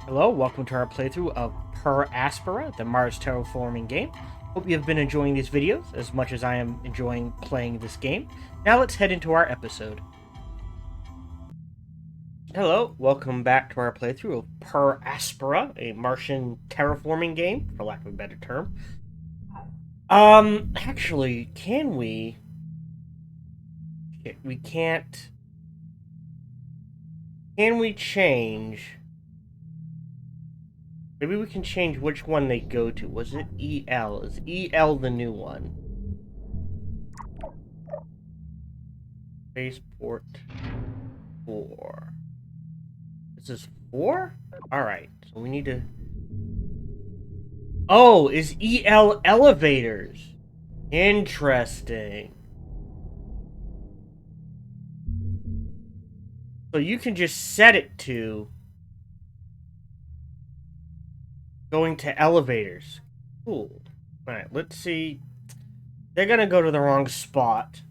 Hello, welcome to our playthrough of Aspera, the Mars terraforming game. Hope you have been enjoying these videos as much as I am enjoying playing this game. Now let's head into our episode. Hello, welcome back to our playthrough of Aspera, a Martian terraforming game, for lack of a better term. Actually, can we... We can't... Can we change... Maybe we can change which one they go to. Was it EL? Is EL the new one? Spaceport 4. This is 4? Alright, so we need to... Oh, is EL elevators? Interesting. So you can just set it to... going to elevators. Cool. Alright, let's see. They're gonna go to the wrong spot.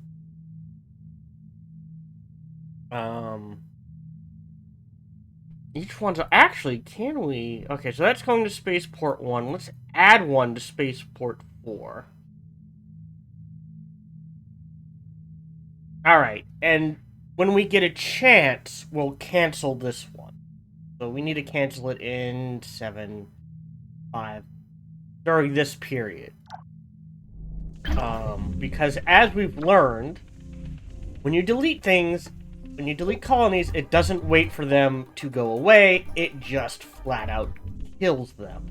Each one's... Actually, can we... Okay, so that's going to Spaceport 1. Let's add one to Spaceport 4. Alright, and when we get a chance, we'll cancel this one. So we need to cancel it in 7... 5 during this period, because as we've learned, when you delete things, when you delete colonies, it doesn't wait for them to go away, it just flat out kills them.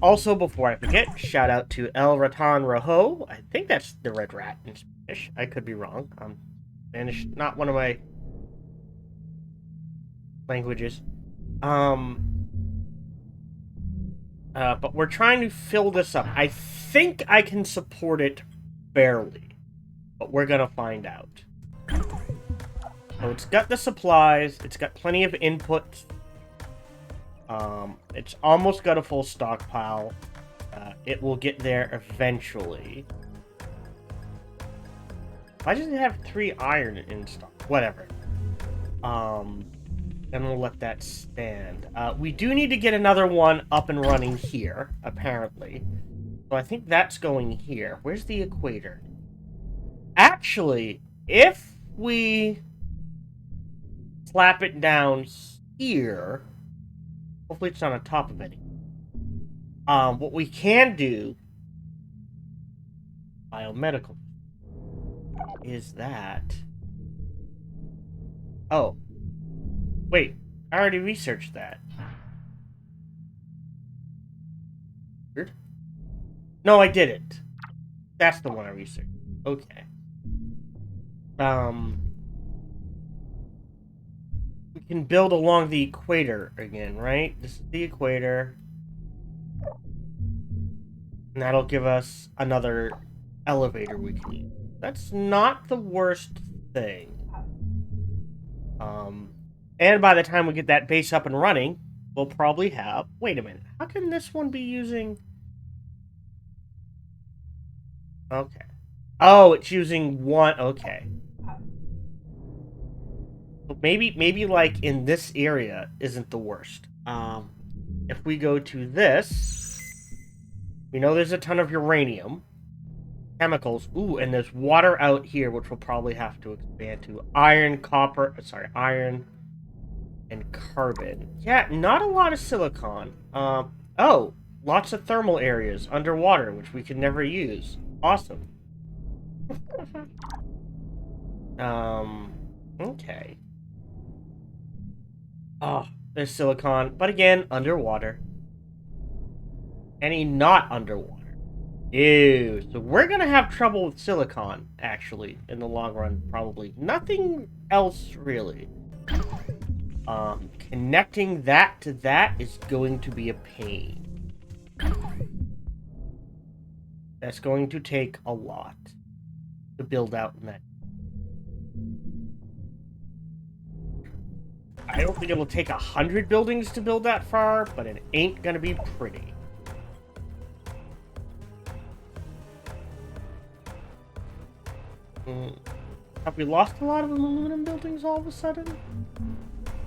Also, before I forget, shout out to El Ratan Rojo. I think that's the red rat in Spanish. I could be wrong. Spanish, not one of my languages. But we're trying to fill this up. I think I can support it barely, but we're gonna find out. So it's got the supplies, it's got plenty of inputs. It's almost got a full stockpile. It will get there eventually. Why does it have 3 iron in stock? Whatever. Then we'll let that stand. We do need to get another one up and running here, apparently. So I think that's going here. Where's the equator? Actually, if we slap it down here, hopefully it's not on top of any. What we can do, biomedical, is that... Oh. Wait, I already researched that. Weird. No, I didn't. That's the one I researched. Okay. We can build along the equator again, right? This is the equator. And that'll give us another elevator we can use. That's not the worst thing. And by the time we get that base up and running, we'll probably have... Wait a minute. How can this one be using... Okay. Oh, it's using one... Okay. Maybe like in this area isn't the worst. If we go to this, we know there's a ton of uranium. Chemicals. Ooh, and there's water out here, which we'll probably have to expand to. Iron, copper... Sorry, iron... and carbon. Yeah, not a lot of silicon. Oh, lots of thermal areas underwater, which we can never use. Awesome. Okay. Oh, there's silicon, but again, underwater. Any not underwater. Ew, so we're gonna have trouble with silicon, actually, in the long run, probably. Nothing else, really. Connecting that to that is going to be a pain. That's going to take a lot to build out in that. I don't think it'll take 100 buildings to build that far, but it ain't gonna be pretty. Have we lost a lot of aluminum buildings all of a sudden?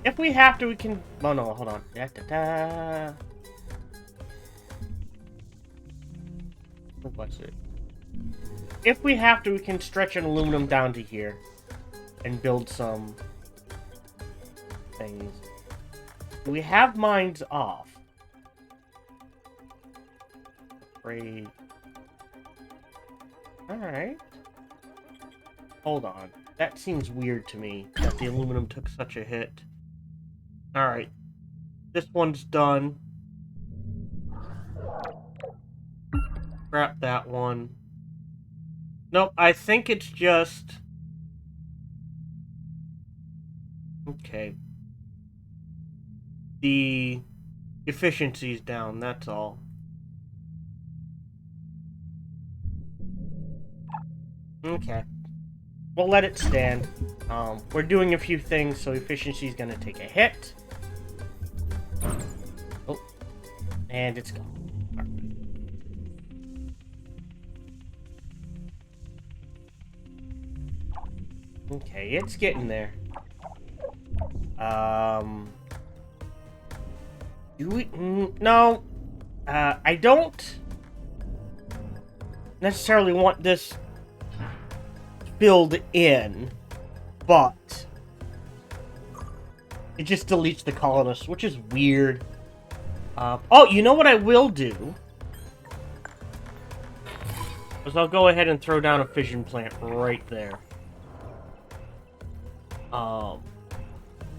If we have to, we can... Oh, no, hold on. Da, da, da. What's it? If we have to, we can stretch an aluminum down to here and build some things. Do we have mines off? Great. Alright. Hold on. That seems weird to me, that the aluminum took such a hit. Alright. This one's done. Scrap that one. Nope, I think it's just... Okay. The efficiency's down, that's all. Okay. We'll let it stand. We're doing a few things, so efficiency's gonna take a hit. Oh. And it's gone. Okay, it's getting there. Do we... No. I don't necessarily want this filled in, but it just deletes the colonists, which is weird. Oh, you know what I will do? Is I'll go ahead and throw down a fission plant right there. I'm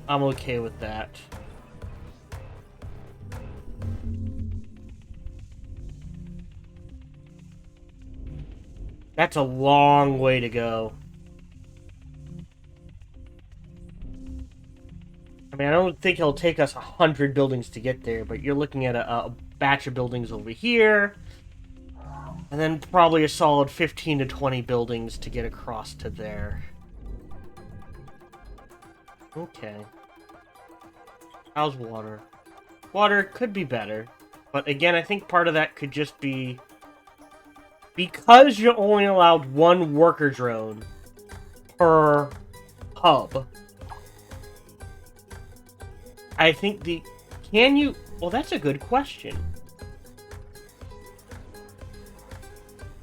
okay with that. That's a long way to go. I mean, I don't think it'll take us 100 buildings to get there, but you're looking at a batch of buildings over here, and then probably a solid 15 to 20 buildings to get across to there. Okay. How's water? Water could be better, but again, I think part of that could just be because you're only allowed one worker drone per hub. I think the... Can you... Well, that's a good question.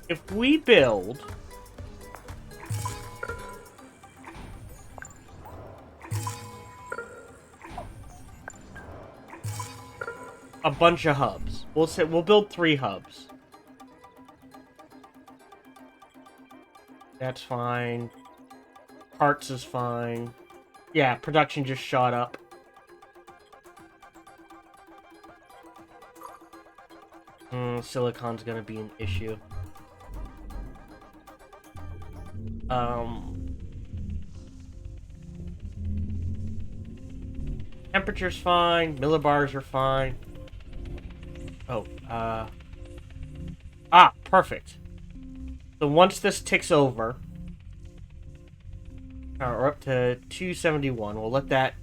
If we build... a bunch of hubs. We'll build 3 hubs. That's fine. Parts is fine. Yeah, production just shot up. Silicon's gonna be an issue. Temperature's fine. Millibars are fine. Oh, perfect. So once this ticks over, we're up to 271. We'll let that...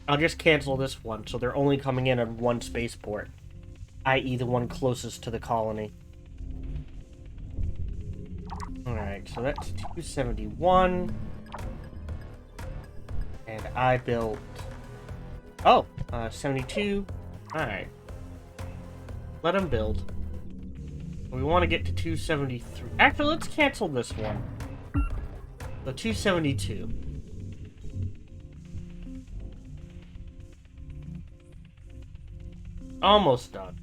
I'll just cancel this one, so they're only coming in on one spaceport, i.e. the one closest to the colony. Alright, so that's 271. And I built... Oh, 72. Alright. Let them build. We want to get to 273. Actually, let's cancel this one. So 272. Almost done.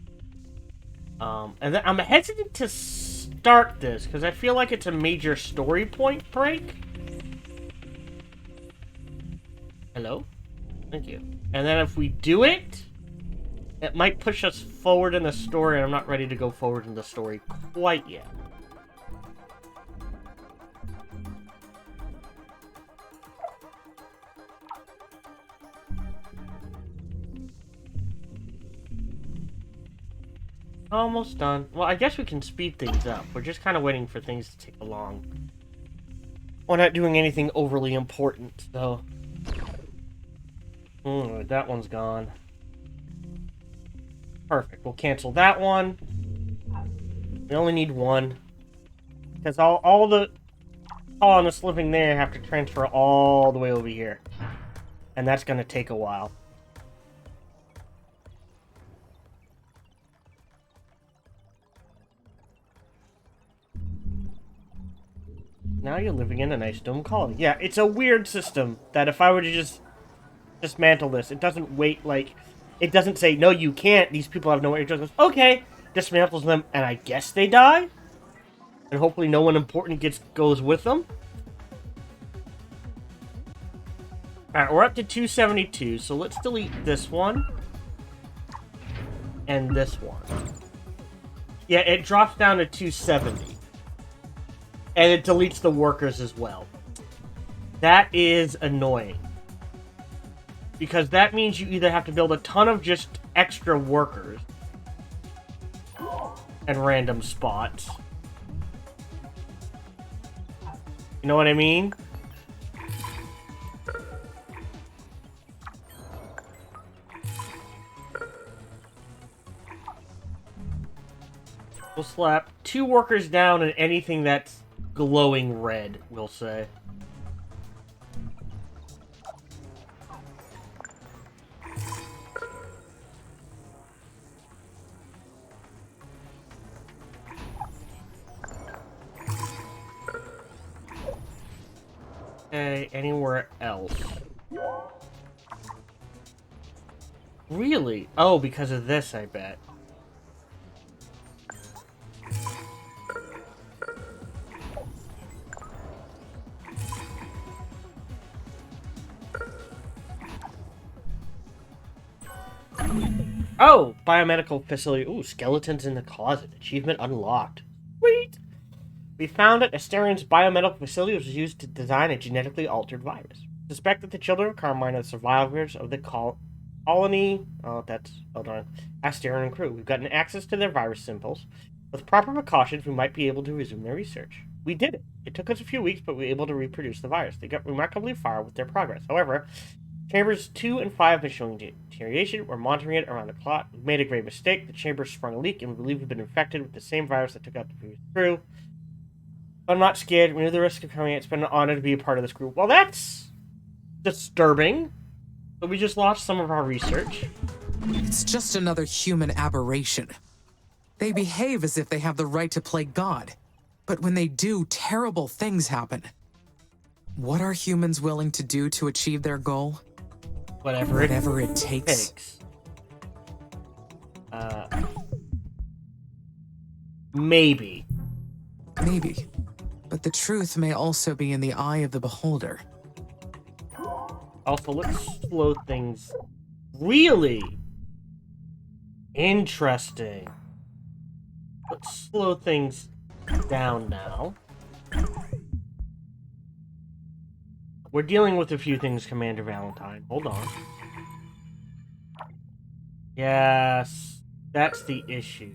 And then I'm hesitant to start this because I feel like it's a major story point break. Hello? Thank you. And then if we do it, it might push us forward in the story, and I'm not ready to go forward in the story quite yet. Almost done. Well, I guess we can speed things up. We're just kind of waiting for things to take along. We're not doing anything overly important, though. That one's gone. Perfect. We'll cancel that one. We only need one. Because all the colonists living there have to transfer all the way over here. and that's going to take a while. Now you're living in a nice dome colony. Yeah, it's a weird system that if I were to just dismantle this, it doesn't wait, like, it doesn't say, no, you can't, these people have nowhere to go. Okay, dismantles them, and I guess they die? And hopefully no one important goes with them. Alright, we're up to 272, so let's delete this one. And this one. Yeah, it drops down to 270. And it deletes the workers as well. That is annoying. Because that means you either have to build a ton of just extra workers. And random spots. You know what I mean? We'll slap 2 workers down and anything that's glowing red, we'll say. Okay, anywhere else? Really? Oh, because of this, I bet. Oh, biomedical facility. Ooh, skeletons in the closet. Achievement unlocked. Sweet. We found that Asterian's biomedical facility was used to design a genetically altered virus. Suspect that the children of Carmine are the survivors of the colony. Oh, that's hold on. Asterian and crew. We've gotten access to their virus samples. With proper precautions, we might be able to resume their research. We did it. It took us a few weeks, but we were able to reproduce the virus. They got remarkably far with their progress. However, Chambers 2 and 5 have been showing deterioration. We're monitoring it around the clock. We've made a grave mistake. The chambers sprung a leak, and we believe we've been infected with the same virus that took out the previous crew. But I'm not scared. We knew the risk of coming out. It's been an honor to be a part of this group. Well, that's disturbing. So we just lost some of our research. It's just another human aberration. They behave as if they have the right to play God. But when they do, terrible things happen. What are humans willing to do to achieve their goal? Whatever it takes. Maybe. Maybe. But the truth may also be in the eye of the beholder. Also, let's slow things. Really? Interesting. Let's slow things down now. We're dealing with a few things, Commander Valentine. Hold on. Yes, that's the issue.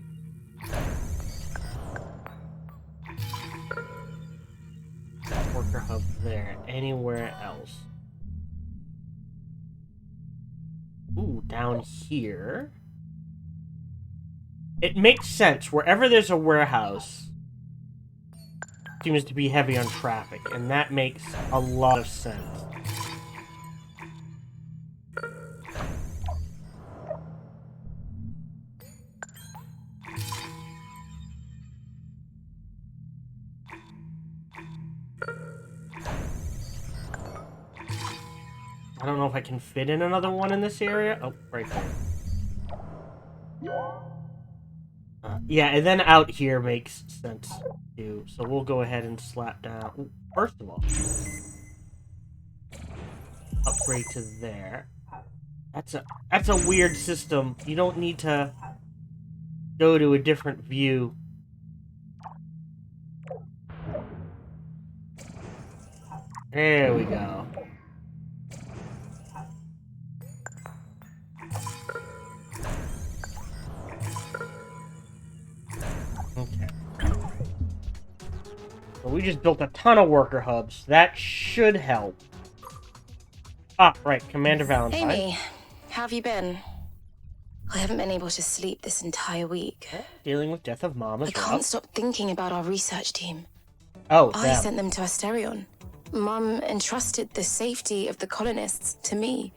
That worker hub there. Anywhere else? Ooh, down here. It makes sense. Wherever there's a warehouse, seems to be heavy on traffic, and that makes a lot of sense. I don't know if I can fit in another one in this area. Oh, right there. Yeah, and then out here makes sense too. So we'll go ahead and slap down. Ooh, first of all, upgrade to there. That's a weird system. You don't need to go to a different view. There we go. Okay. So we just built a ton of worker hubs. That should help. Ah, right. Commander Valentine. Amy, how have you been? I haven't been able to sleep this entire week. Dealing with death of Mom as well. I can't stop thinking about our research team. Oh, I sent them to Asterion. Mum entrusted the safety of the colonists to me.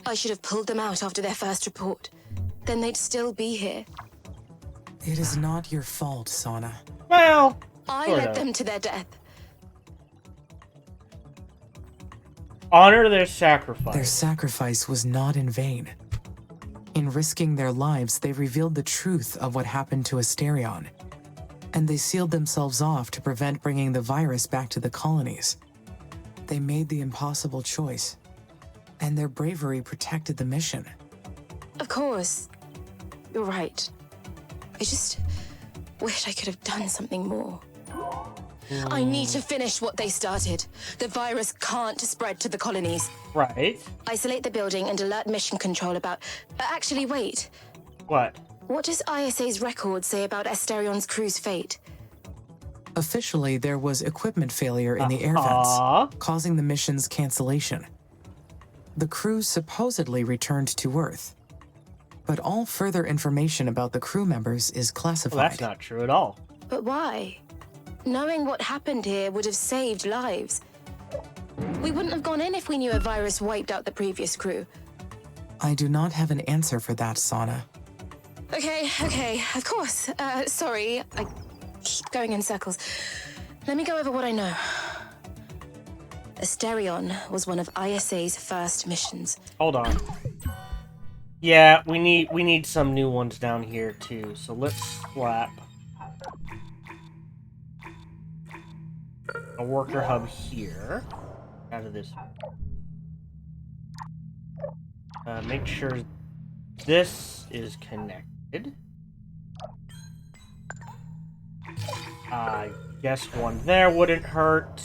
I should have pulled them out after their first report. Then they'd still be here. It is not your fault, Sana. Well, I sort led of. them to their death. Honor their sacrifice. Their sacrifice was not in vain. In risking their lives, they revealed the truth of what happened to Asterion, and they sealed themselves off to prevent bringing the virus back to the colonies. They made the impossible choice, and their bravery protected the mission. Of course. You're right. I just wish I could have done something more. I need to finish what they started. The virus can't spread to the colonies. Right. Isolate the building and alert mission control about... actually, wait. What? What does ISA's record say about Asterion's crew's fate? Officially, there was equipment failure in the air vents, causing the mission's cancellation. The crew supposedly returned to Earth, but all further information about the crew members is classified. Well, that's not true at all. But why? Knowing what happened here would have saved lives. We wouldn't have gone in if we knew a virus wiped out the previous crew. I do not have an answer for that, Sana. Okay, of course. Sorry, I keep going in circles. Let me go over what I know. Asterion was one of ISA's first missions. Hold on. Yeah, we need some new ones down here too. So let's slap a worker hub here. Out of this. Make sure this is connected. I guess one there wouldn't hurt.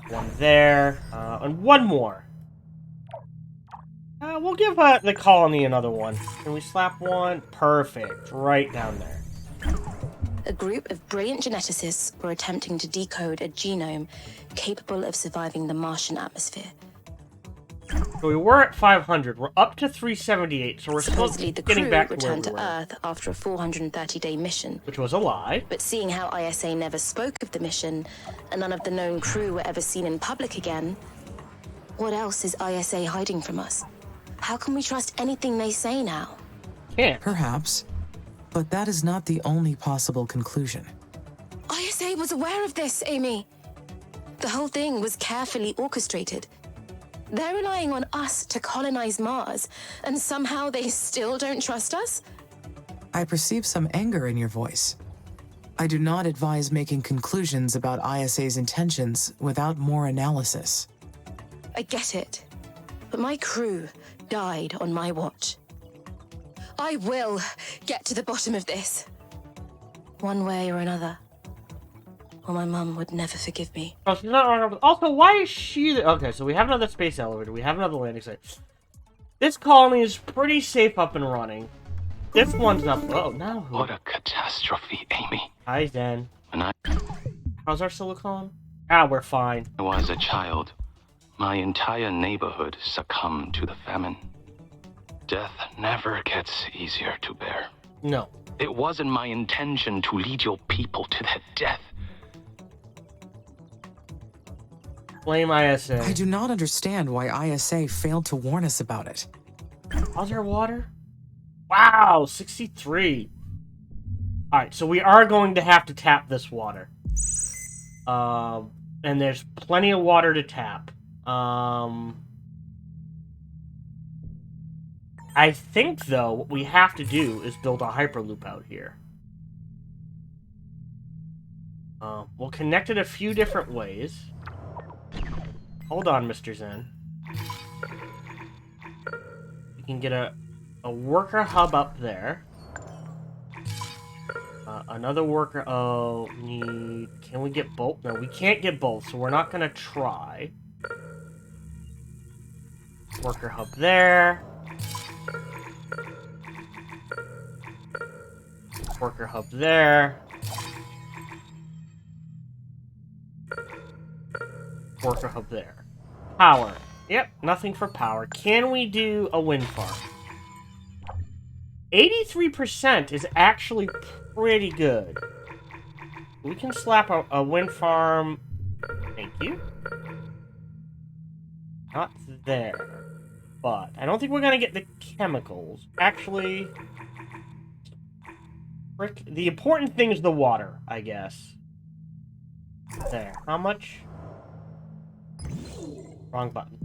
One there. And one more. We'll give the colony another one. Can we slap one? Perfect. Right down there. A group of brilliant geneticists were attempting to decode a genome capable of surviving the Martian atmosphere. So we were at 500. We're up to 378, so we're Supposedly, still the getting crew back to where returned we to were. Earth after a 430-day mission. Which was a lie. But seeing how ISA never spoke of the mission, and none of the known crew were ever seen in public again, what else is ISA hiding from us? How can we trust anything they say now? Can't. Perhaps, but that is not the only possible conclusion. ISA was aware of this, Amy. The whole thing was carefully orchestrated. They're relying on us to colonize Mars, and somehow they still don't trust us? I perceive some anger in your voice. I do not advise making conclusions about ISA's intentions without more analysis. I get it, but my crew died on my watch. I will get to the bottom of this, one way or another, or my mum would never forgive me. Oh, she's not wrong. Also, why is she... Okay, so we have another space elevator. We have another landing site. This colony is pretty safe up and running. This one's up... Oh, now who? What a catastrophe, Amy. Hi, Zen. When I How's our silicon? We're fine. was a child, my entire neighborhood succumbed to the famine. Death never gets easier to bear. No. It wasn't my intention to lead your people to their death. Blame ISA. I do not understand why ISA failed to warn us about it. How's our water? Wow, 63. Alright, so we are going to have to tap this water. And there's plenty of water to tap. I think, though, what we have to do is build a hyperloop out here. We'll connect it a few different ways. Hold on, Mr. Zen. We can get a worker hub up there. Another worker... Oh, can we get both? No, we can't get both, so we're not going to try. Worker hub there. Worker hub there. Worker hub there. Power. Yep, nothing for power. Can we do a wind farm? 83% is actually pretty good. We can slap a wind farm. Thank you. Not there. But I don't think we're going to get the chemicals. Actually, frick, the important thing is the water, I guess. There. How much? Wrong button.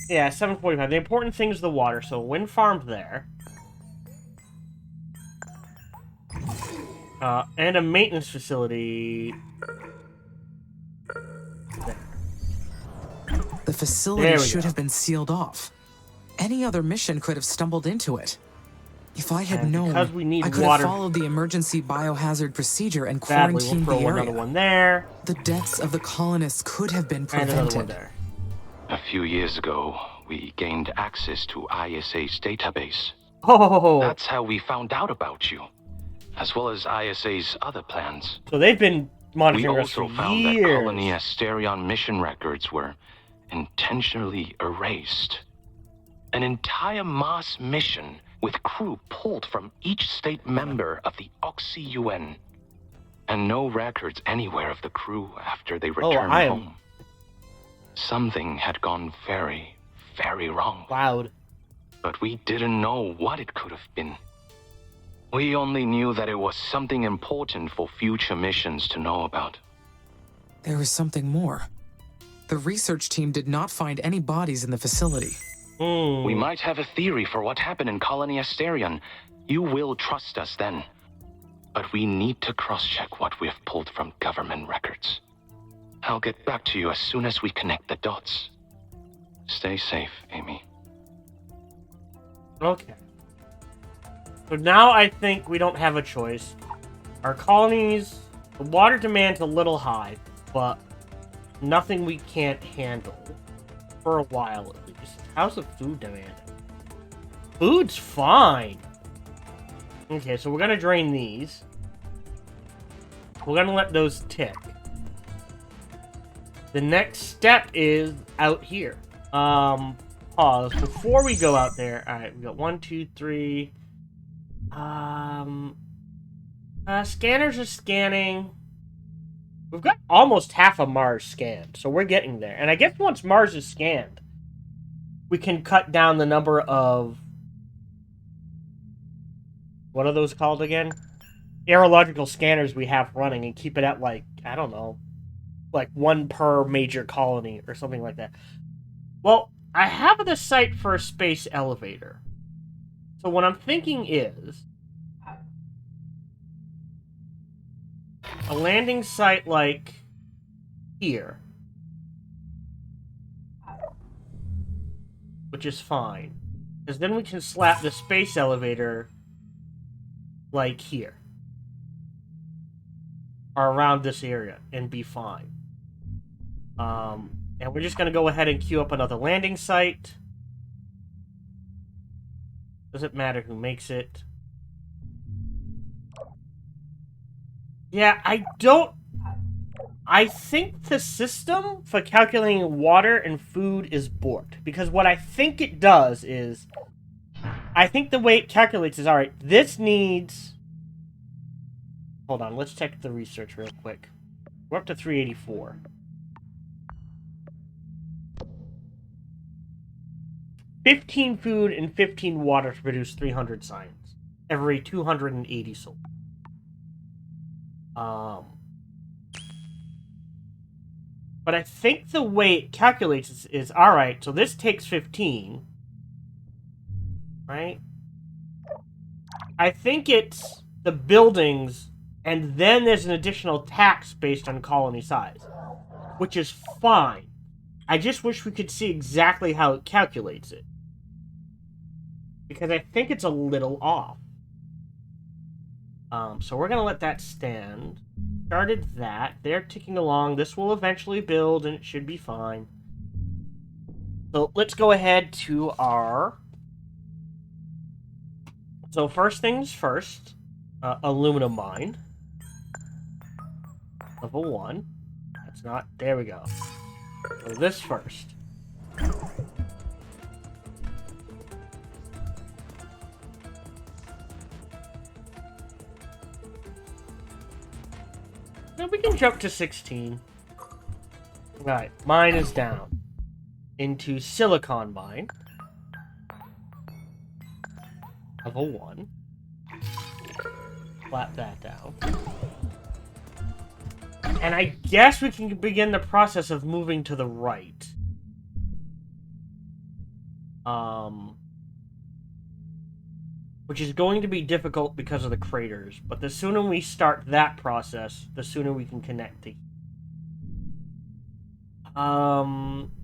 Yeah, 745. The important thing is the water, so wind farm there. And a maintenance facility. There. The facility should have been sealed off. Any other mission could have stumbled into it. If I had known, because we need I could water, have followed the emergency biohazard procedure and sadly, quarantined we'll throw the area. another one there. The deaths of the colonists could have been And another one prevented. there. A few years ago, we gained access to ISA's database. Oh, That's how we found out about you, as well as ISA's other plans. so they've been We monitoring us for also found that years. Colony Asterion mission records were intentionally erased. An entire Mars mission with crew pulled from each state member of the Oxy-UN. And no records anywhere of the crew after they returned home. Something had gone very, very wrong. Loud. But we didn't know what it could have been. We only knew that it was something important for future missions to know about. There was something more. The research team did not find any bodies in the facility. We might have a theory for what happened in Colony Asterion. You will trust us then. But we need to cross-check what we have pulled from government records. I'll get back to you as soon as we connect the dots. Stay safe, Amy. Okay. So now I think we don't have a choice. Our colonies, the water demand's a little high, but nothing we can't handle. For a while at least. How's the food demand? Food's fine. Okay, so we're gonna drain these. We're gonna let those tick. The next step is out here. Pause. Before we go out there, alright, we got 1, 2, 3. Scanners are scanning. We've got almost half of Mars scanned, so we're getting there. And I guess once Mars is scanned, we can cut down the number of... What are those called again? Aerological scanners we have running and keep it at, like, I don't know, like 1 per major colony or something like that. Well, I have the site for a space elevator. So what I'm thinking is a landing site like here, which is fine, because then we can slap the space elevator like here or around this area and be fine. And we're just going to go ahead and queue up another landing site. Doesn't matter who makes it. Yeah, I think the system for calculating water and food is borked. Because what I think it does is... I think the way it calculates is, alright, this needs... Hold on, let's check the research real quick. We're up to 384. $15 food and 15 water to produce 300 science. Every 280 soul. But I think the way it calculates is alright, so this takes 15. Right? I think it's the buildings, and then there's an additional tax based on colony size. Which is fine. I just wish we could see exactly how it calculates it. Because I think it's a little off. So we're going to let that stand. Started that. They're ticking along. This will eventually build, and it should be fine. So let's go ahead to our... So first things first. Aluminum mine. Level 1. That's not... There we go. So this first. we can jump to 16. Alright, mine is down. Into silicon mine. Level 1. Flap that down. And I guess we can begin the process of moving to the right. Which is going to be difficult because of the craters. But the sooner we start that process, the sooner we can connect to.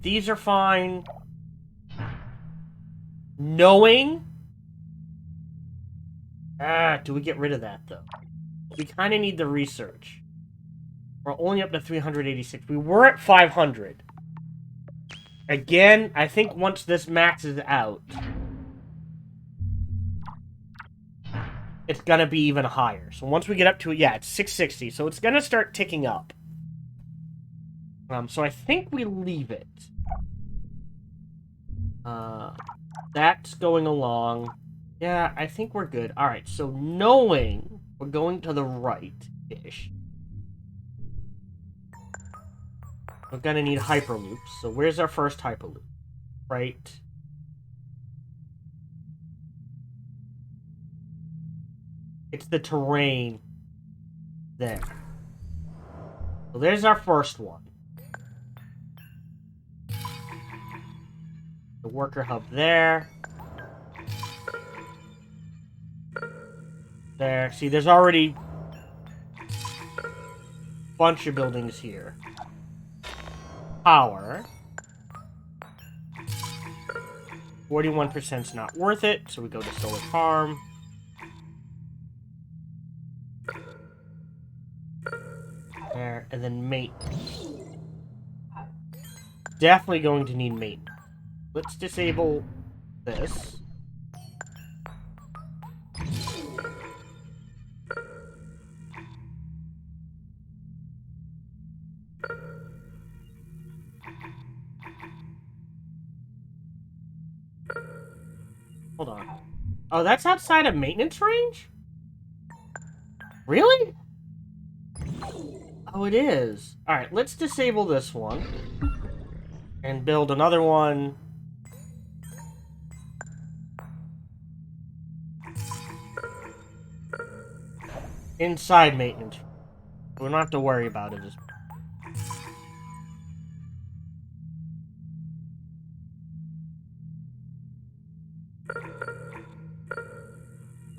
These are fine. Knowing. Do we get rid of that though? We kind of need the research. We're only up to 386. We were at 500. Again, I think once this maxes out, it's gonna be even higher. So once we get up to it, yeah, it's 660. So it's gonna start ticking up. So I think we leave it. That's going along. Yeah, I think we're good. Alright, so knowing we're going to the right-ish. We're gonna need hyperloops. So where's our first hyperloop? Right. It's the terrain there. So there's our first one. The worker hub there. There. See, there's already a bunch of buildings here. Power. 41%'s not worth it, so we go to solar farm. There, and then maintenance. Definitely going to need maintenance. Let's disable this. Hold on. Oh, that's outside of maintenance range? Really? Oh, it is. Alright, let's disable this one. And build another one. Inside maintenance. We don't have to worry about it.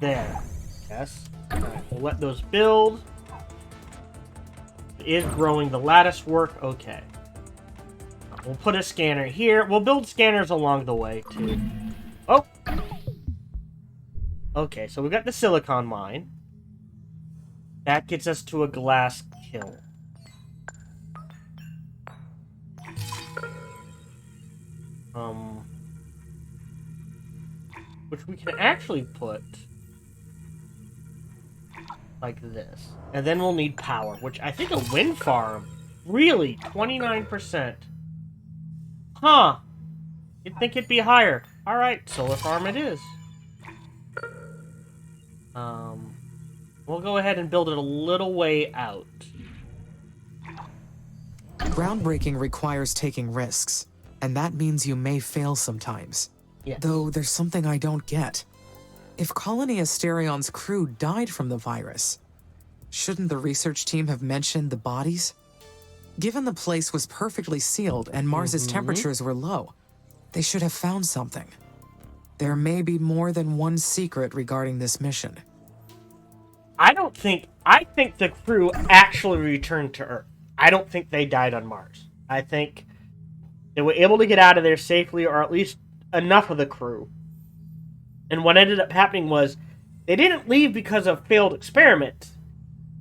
There. Yes. Alright, we'll let those build. It is growing the lattice work. Okay. We'll put a scanner here. We'll build scanners along the way, too. Oh! Okay, so we got the silicon mine. That gets us to a glass kiln. Which we can actually put like this. And then we'll need power, which I think a wind farm. Really? 29%. Huh. You'd think it'd be higher. Alright, solar farm it is. We'll go ahead and build it a little way out. Groundbreaking requires taking risks, and that means you may fail sometimes. Yes. Though there's something I don't get. If Colony Asterion's crew died from the virus, shouldn't the research team have mentioned the bodies? Given the place was perfectly sealed and Mars's temperatures were low, they should have found something. There may be more than one secret regarding this mission. I think the crew actually returned to Earth. I don't think they died on Mars. I think they were able to get out of there safely, or at least enough of the crew. And what ended up happening was, they didn't leave because of failed experiments.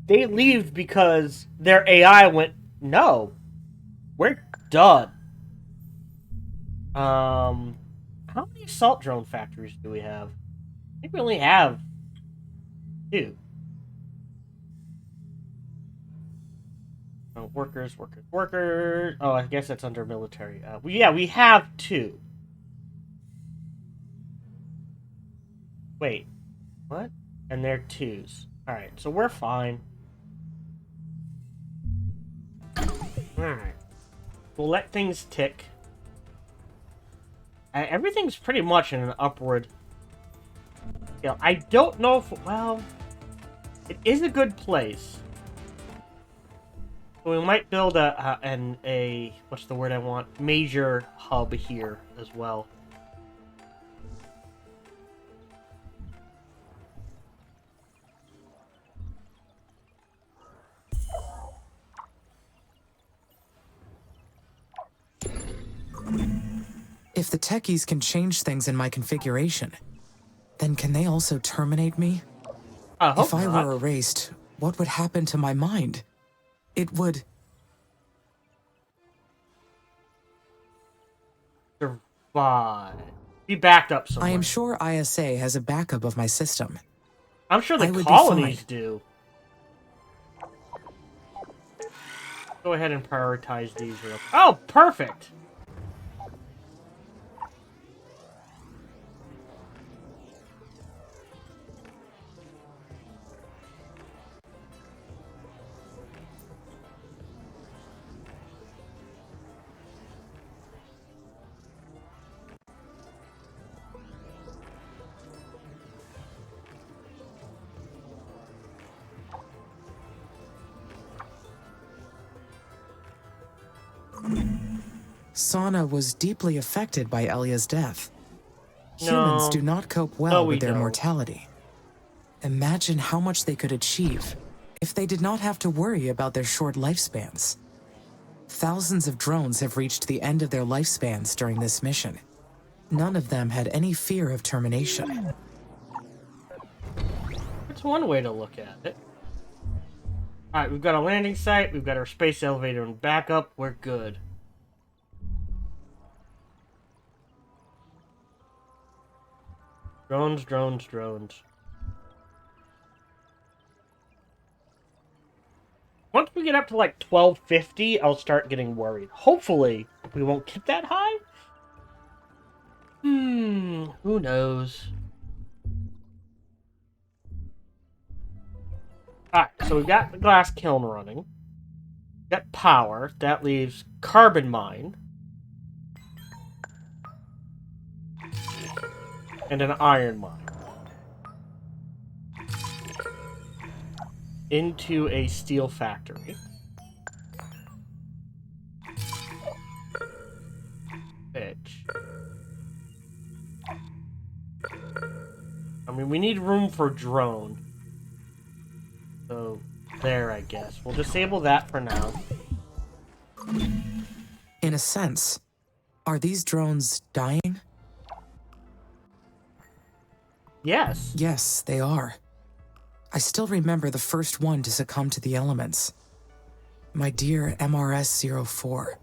They left because their AI went, no, we're done. How many assault drone factories do we have? I think we only have 2. Oh, workers. Oh, I guess that's under military. Yeah, we have 2. Wait, what? And they're 2s. Alright, so we're fine. Alright. We'll let things tick. Everything's pretty much in an upward. You know, I don't know if... Well, it is a good place. So we might build a what's the word I want? Major hub here as well. If the techies can change things in my configuration, then can they also terminate me? I hope If I not. were erased, what would happen to my mind? It would... Survive. Be backed up somewhere. I am sure ISA has a backup of my system. I'm sure I the would be colonies fine. do. Go ahead and prioritize these real. Oh, perfect. Sana was deeply affected by Elia's death. No. Humans do not cope well No, we with their don't. mortality. Imagine how much they could achieve if they did not have to worry about their short lifespans. Thousands of drones have reached the end of their lifespans during this mission. None of them had any fear of termination. That's one way to look at it. Alright, we've got a landing site, we've got our space elevator and backup, we're good. Drones, drones, drones. Once we get up to like 1250, I'll start getting worried. Hopefully, we won't get that high. Who knows? Alright, so we've got the glass kiln running. Got power. That leaves carbon mine. And an iron mine. Into a steel factory. Which... I mean, we need room for drone. So, there, I guess. We'll disable that for now. In a sense, are these drones dying? Yes. Yes, they are. I still remember the first one to succumb to the elements. My dear MRS-04.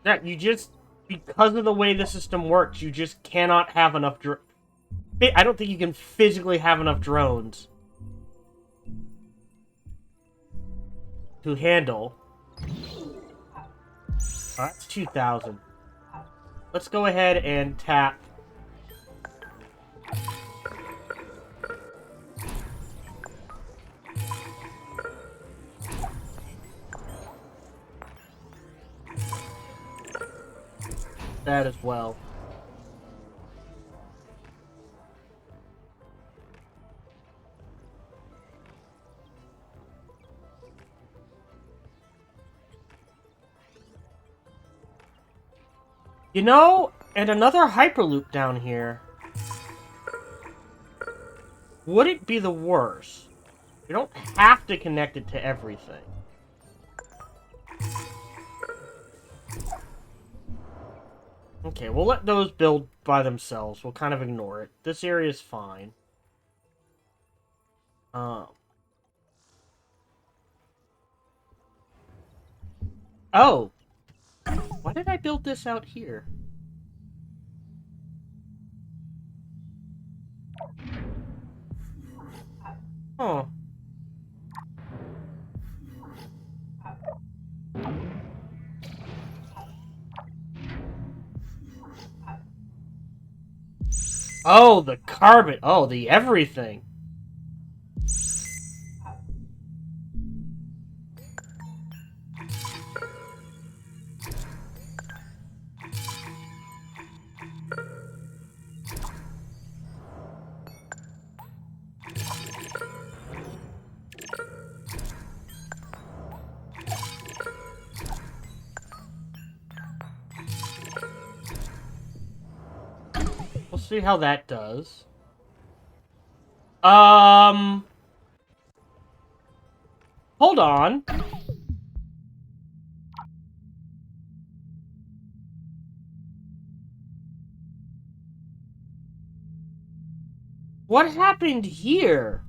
That you just, because of the way the system works, you just cannot have enough I don't think you can physically have enough drones to handle. That's 2,000. Let's go ahead and tap. That as well. You know, and another hyperloop down here. Would it be the worst? You don't have to connect it to everything. Okay, we'll let those build by themselves. We'll kind of ignore it. This area is fine. Oh. Why did I build this out here? Oh. Oh, the carbon. Oh, the everything. We'll see how that does. Hold on. What happened here?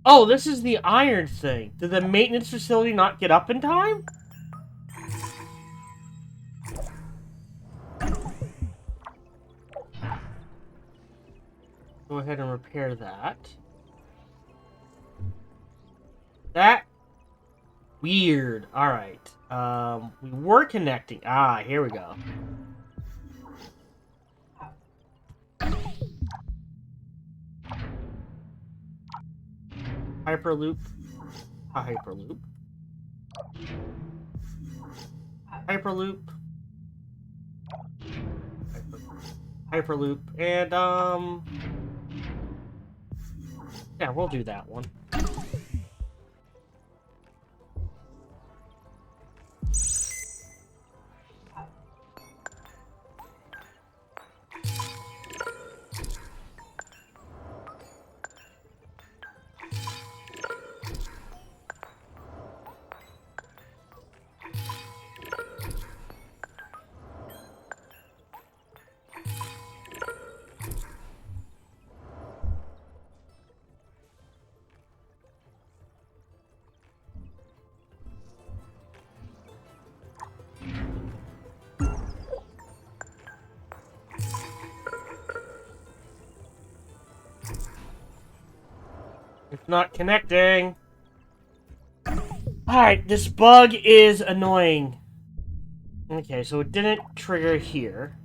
Oh, this is the iron thing. Did the maintenance facility not get up in time? Go ahead and repair that. That... Weird. Alright. We were connecting. Ah, here we go. Hyperloop. A hyperloop. Hyperloop. Hyperloop. And, yeah, we'll do that one. It's not connecting. Alright, this bug is annoying. Okay, so it didn't trigger here.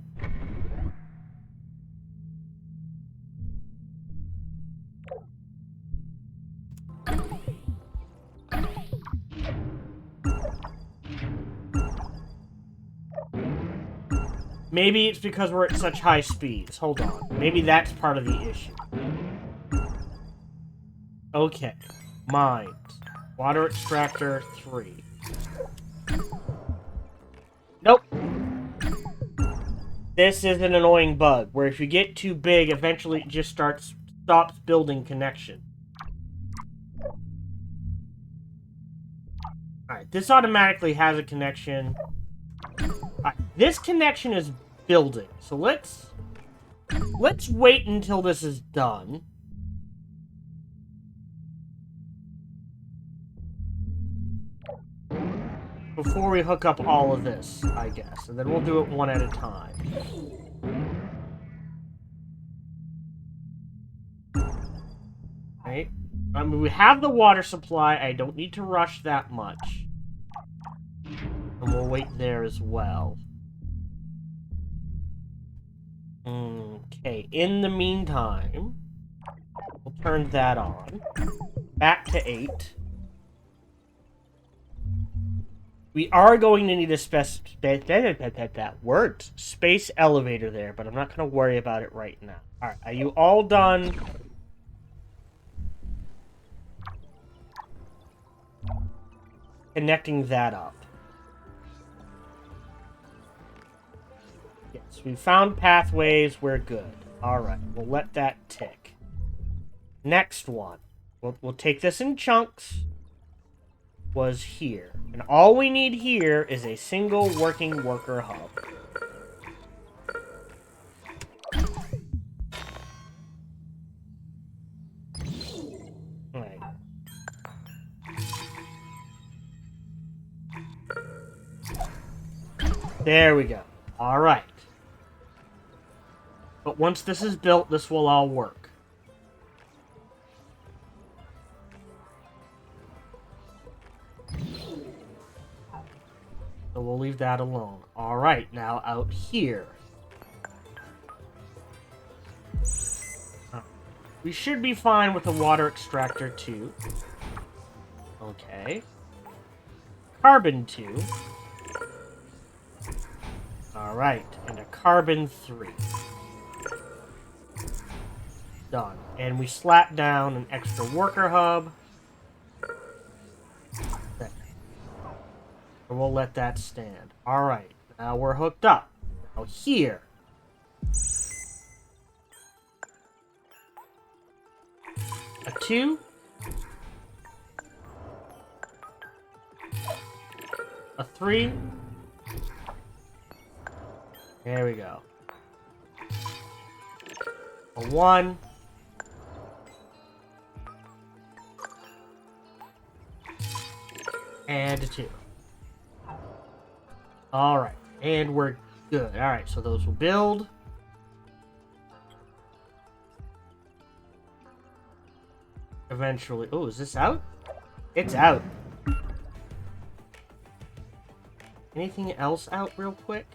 Maybe it's because we're at such high speeds. Hold on. Maybe that's part of the issue. Okay. Mines. Water extractor 3. Nope. This is an annoying bug, where if you get too big, eventually it just stops building connection. Alright, this automatically has a connection. Alright, this connection is building, so let's wait until this is done. Before we hook up all of this, I guess. And then we'll do it one at a time. Right? I mean, we have the water supply. I don't need to rush that much. And we'll wait there as well. Okay, in the meantime, we'll turn that on. Back to 8. We are going to need a space elevator there, but I'm not going to worry about it right now. Alright, are you all done? Connecting that up. Yes, we found pathways, we're good. Alright, we'll let that tick. Next one. We'll take this in chunks. Was here. And all we need here is a single working worker hub. Alright. There we go. Alright. But once this is built, this will all work. So we'll leave that alone. Alright, now out here. We should be fine with the water extractor 2. Okay. Carbon 2. Alright, and a carbon 3. Done. And we slap down an extra worker hub. There. And we'll let that stand. Alright, now we're hooked up. Now here. A 2. A 3. There we go. A 1. And a 2. Alright, and we're good. Alright, so those will build. Eventually. Oh, is this out? It's out. Anything else out real quick?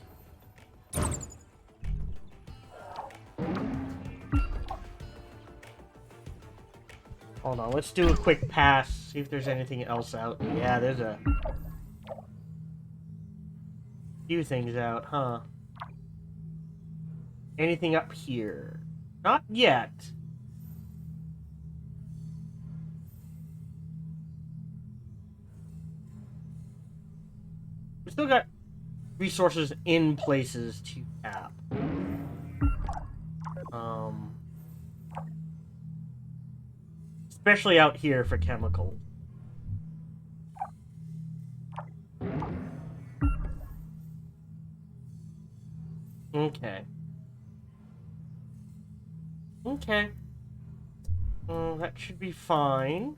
Hold on, let's do a quick pass, see if there's anything else out. Yeah, there's a few things out, huh? Anything up here? Not yet. We still got resources in places to tap. Especially out here for chemical. Okay. Okay. That should be fine.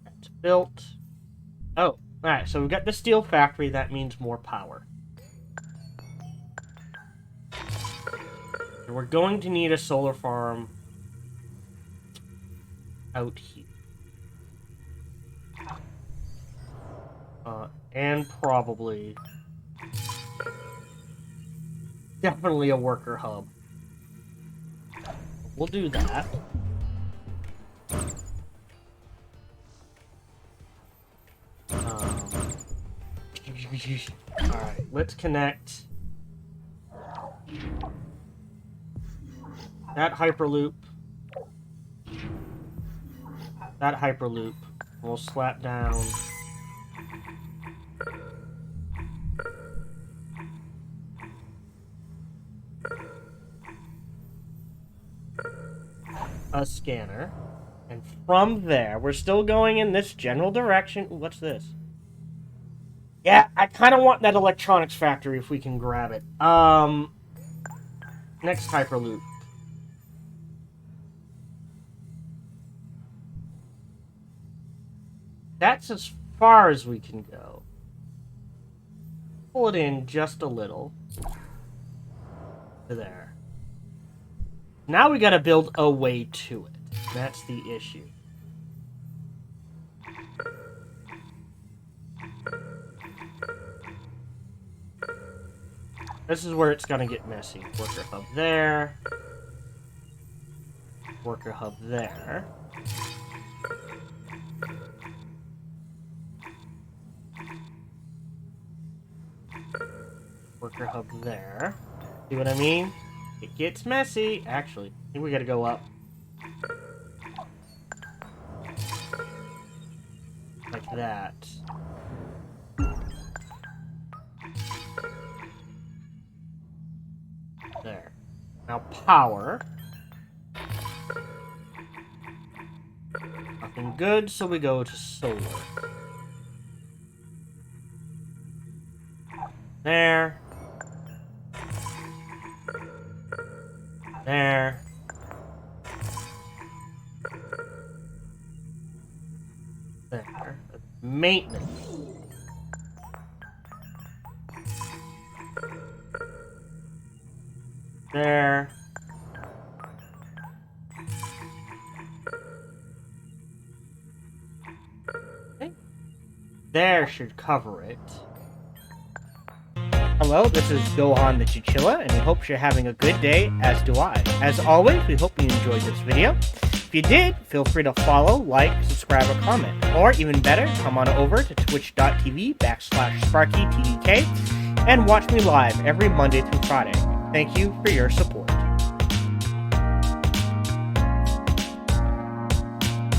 That's built. Oh, alright, so we've got the steel factory. That means more power. And we're going to need a solar farm out here. And probably... definitely a worker hub. We'll do that. Alright, let's connect that Hyperloop. That Hyperloop. We'll slap down a scanner. And from there, we're still going in this general direction. Ooh, what's this? Yeah, I kind of want that electronics factory if we can grab it. Next Hyperloop. That's as far as we can go. Pull it in just a little. To there. Now we gotta build a way to it. That's the issue. This is where it's gonna get messy. Worker hub there. Worker hub there. Worker hub there. See what I mean? It gets messy. Actually, I think we gotta go up. Like that. There. Now power. Nothing good, so we go to solar. There. There. There. Maintenance. There. Okay. there should cover it. Hello, this is Gohan the Chinchilla, and we hope you're having a good day, as do I. As always, we hope you enjoyed this video. If you did, feel free to follow, like, subscribe, or comment. Or even better, come on over to twitch.tv/SparkyTDK and watch me live every Monday through Friday. Thank you for your support.